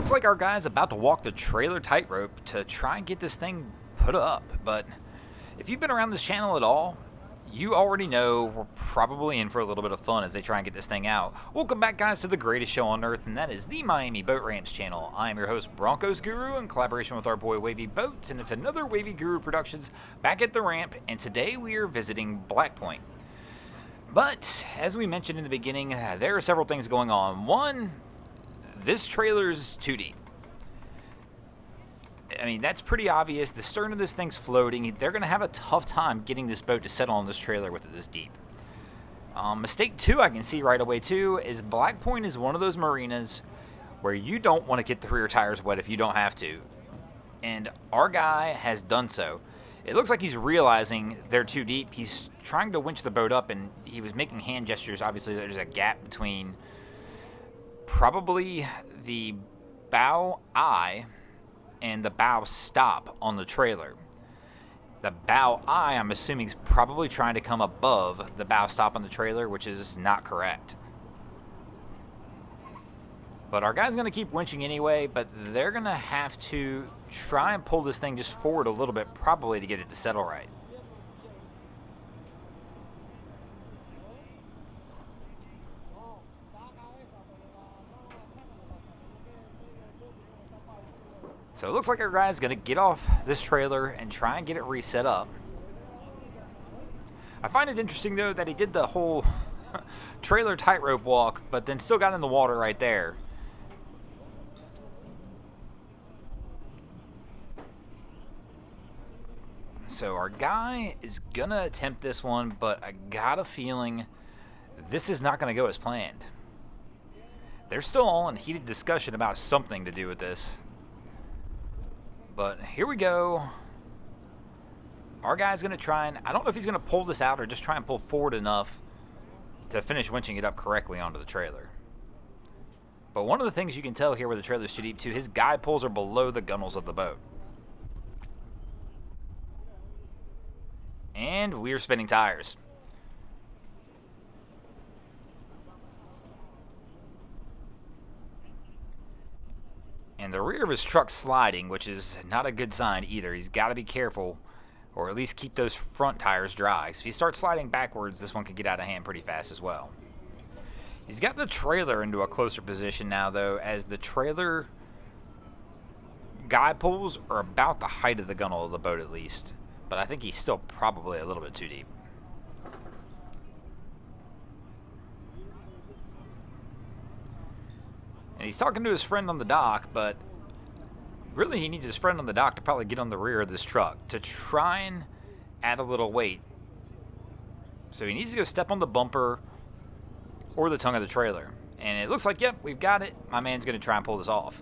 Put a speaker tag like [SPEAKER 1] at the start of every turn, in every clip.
[SPEAKER 1] looks like our guy's about to walk the trailer tightrope to try and get this thing put up, but if you've been around this channel at all, you already know we're probably in for a little bit of fun as they try and get this thing out. Welcome back, guys, to the greatest show on earth, and that is the Miami Boat Ramps channel. I am your host, Broncos Guru, in collaboration with our boy Wavy Boats, and it's another Wavy Guru Productions back at the ramp, and today we are visiting Black Point. But, as we mentioned in the beginning, there are several things going on. One, this trailer's too deep. I mean, that's pretty obvious. The stern of this thing's floating. They're going to have a tough time getting this boat to settle on this trailer with it this deep. Mistake two I can see right away, too, is Black Point is one of those marinas where you don't want to get the rear tires wet if you don't have to. And our guy has done so. It looks like he's realizing they're too deep. He's trying to winch the boat up, and he was making hand gestures. Obviously, there's a gap between probably the bow eye and the bow stop on the trailer. The bow eye, I'm assuming, is probably trying to come above the bow stop on the trailer, which is not correct. But our guy's going to keep winching anyway, but they're going to have to try and pull this thing just forward a little bit, probably to get it to settle right. So it looks like our guy's going to get off this trailer and try and get it reset up. I find it interesting, though, that he did the whole trailer tightrope walk, but then still got in the water right there. So our guy is going to attempt this one, but I got a feeling this is not going to go as planned. They're still all in heated discussion about something to do with this. But here we go. Our guy's going to try and, I don't know if he's going to pull this out or just try and pull forward enough to finish winching it up correctly onto the trailer. But one of the things you can tell here where the trailer's too deep too, his guide poles are below the gunnels of the boat. And we're spinning tires. And the rear of his truck's sliding, which is not a good sign either. He's got to be careful, or at least keep those front tires dry. So if he starts sliding backwards, this one could get out of hand pretty fast as well. He's got the trailer into a closer position now, though, as the trailer guide poles are about the height of the gunnel of the boat at least. But I think he's still probably a little bit too deep. And he's talking to his friend on the dock, but really he needs his friend on the dock to probably get on the rear of this truck to try and add a little weight. So he needs to go step on the bumper or the tongue of the trailer. And it looks like, yep, we've got it. My man's going to try and pull this off.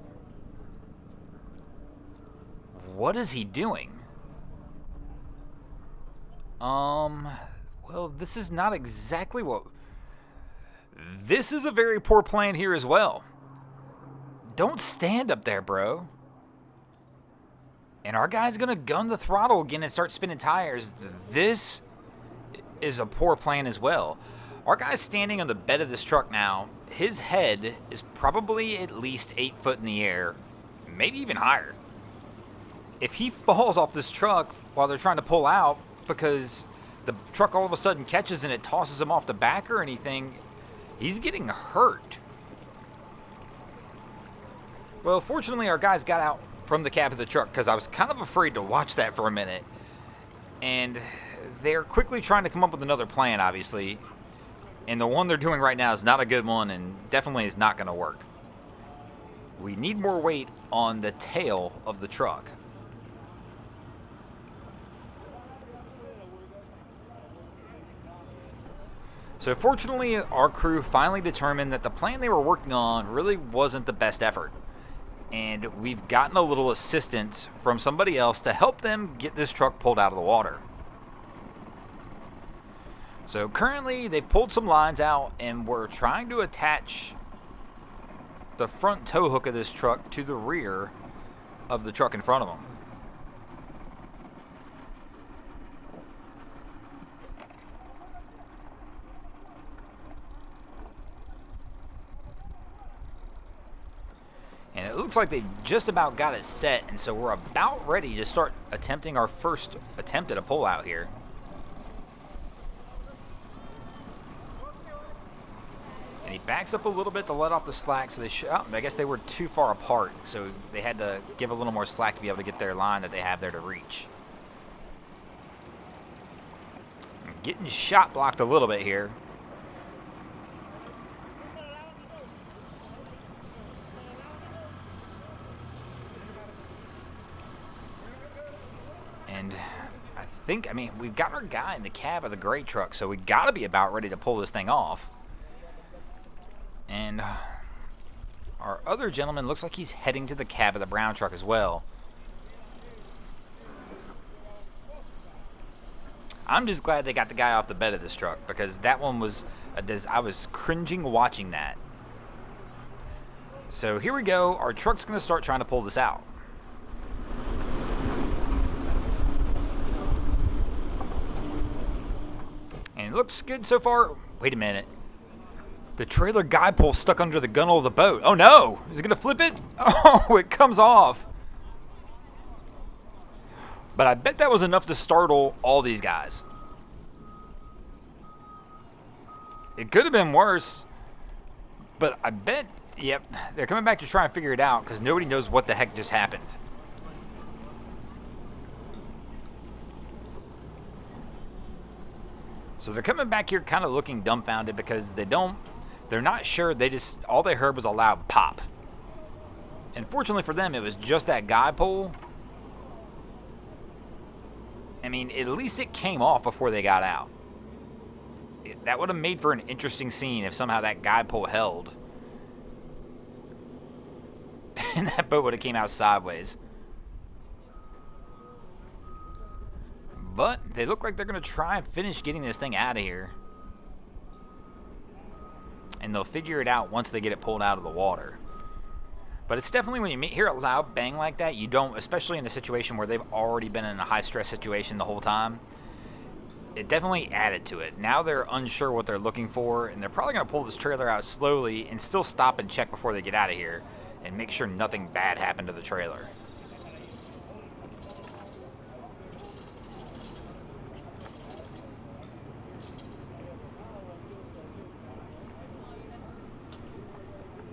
[SPEAKER 1] What is he doing? Well, this is not exactly what... This is a very poor plan here as well. Don't stand up there, bro. And our guy's going to gun the throttle again and start spinning tires. This is a poor plan as well. Our guy's standing on the bed of this truck now. His head is probably at least 8 foot in the air, maybe even higher. If he falls off this truck while they're trying to pull out because the truck all of a sudden catches and it tosses him off the back or anything, he's getting hurt. Well, fortunately, our guys got out from the cab of the truck because I was kind of afraid to watch that for a minute. And they're quickly trying to come up with another plan, obviously. And the one they're doing right now is not a good one and definitely is not going to work. We need more weight on the tail of the truck. So fortunately, our crew finally determined that the plan they were working on really wasn't the best effort. And we've gotten a little assistance from somebody else to help them get this truck pulled out of the water. So currently, they've pulled some lines out, and we're trying to attach the front tow hook of this truck to the rear of the truck in front of them. And it looks like they've just about got it set, and so we're about ready to start attempting our first attempt at a pull out here. And he backs up a little bit to let off the slack, so I guess they were too far apart, so they had to give a little more slack to be able to get their line that they have there to reach. Getting shot blocked a little bit here. And I mean, we've got our guy in the cab of the gray truck, so we got to be about ready to pull this thing off. And our other gentleman looks like he's heading to the cab of the brown truck as well. I'm just glad they got the guy off the bed of this truck, because that one was, I was cringing watching that. So here we go. Our truck's going to start trying to pull this out. And it looks good so far. Wait a minute. The trailer guy pole stuck under the gunnel of the boat. Oh no! Is it going to flip it? Oh, it comes off. But I bet that was enough to startle all these guys. It could have been worse. But I bet, yep, they're coming back to try and figure it out because nobody knows what the heck just happened. So they're coming back here kind of looking dumbfounded because they're not sure. All they heard was a loud pop. And fortunately for them, it was just that guy pole. I mean, at least it came off before they got out. That would have made for an interesting scene if somehow that guy pole held. And that boat would have came out sideways. But they look like they're going to try and finish getting this thing out of here. And they'll figure it out once they get it pulled out of the water. But it's definitely, when you hear a loud bang like that, you don't, especially in a situation where they've already been in a high-stress situation the whole time, it definitely added to it. Now they're unsure what they're looking for, and they're probably going to pull this trailer out slowly and still stop and check before they get out of here and make sure nothing bad happened to the trailer.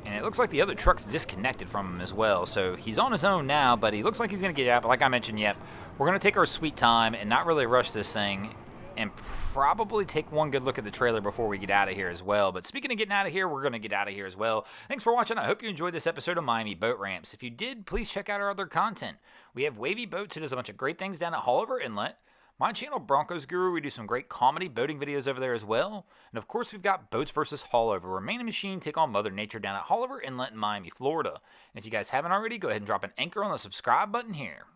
[SPEAKER 1] And it looks like the other truck's disconnected from him as well. So he's on his own now, but he looks like he's going to get out. But like I mentioned, yep, we're going to take our sweet time and not really rush this thing. And probably take one good look at the trailer before we get out of here as well. But speaking of getting out of here, we're going to get out of here as well. Thanks for watching. I hope you enjoyed this episode of Miami Boat Ramps. If you did, please check out our other content. We have Wavy Boats, who does a bunch of great things down at Haulover Inlet. My channel, Broncos Guru, we do some great comedy boating videos over there as well. And of course, we've got Boats vs. Haulover, where man and machine take on Mother Nature down at Haulover Inlet in Miami, Florida. And if you guys haven't already, go ahead and drop an anchor on the subscribe button here.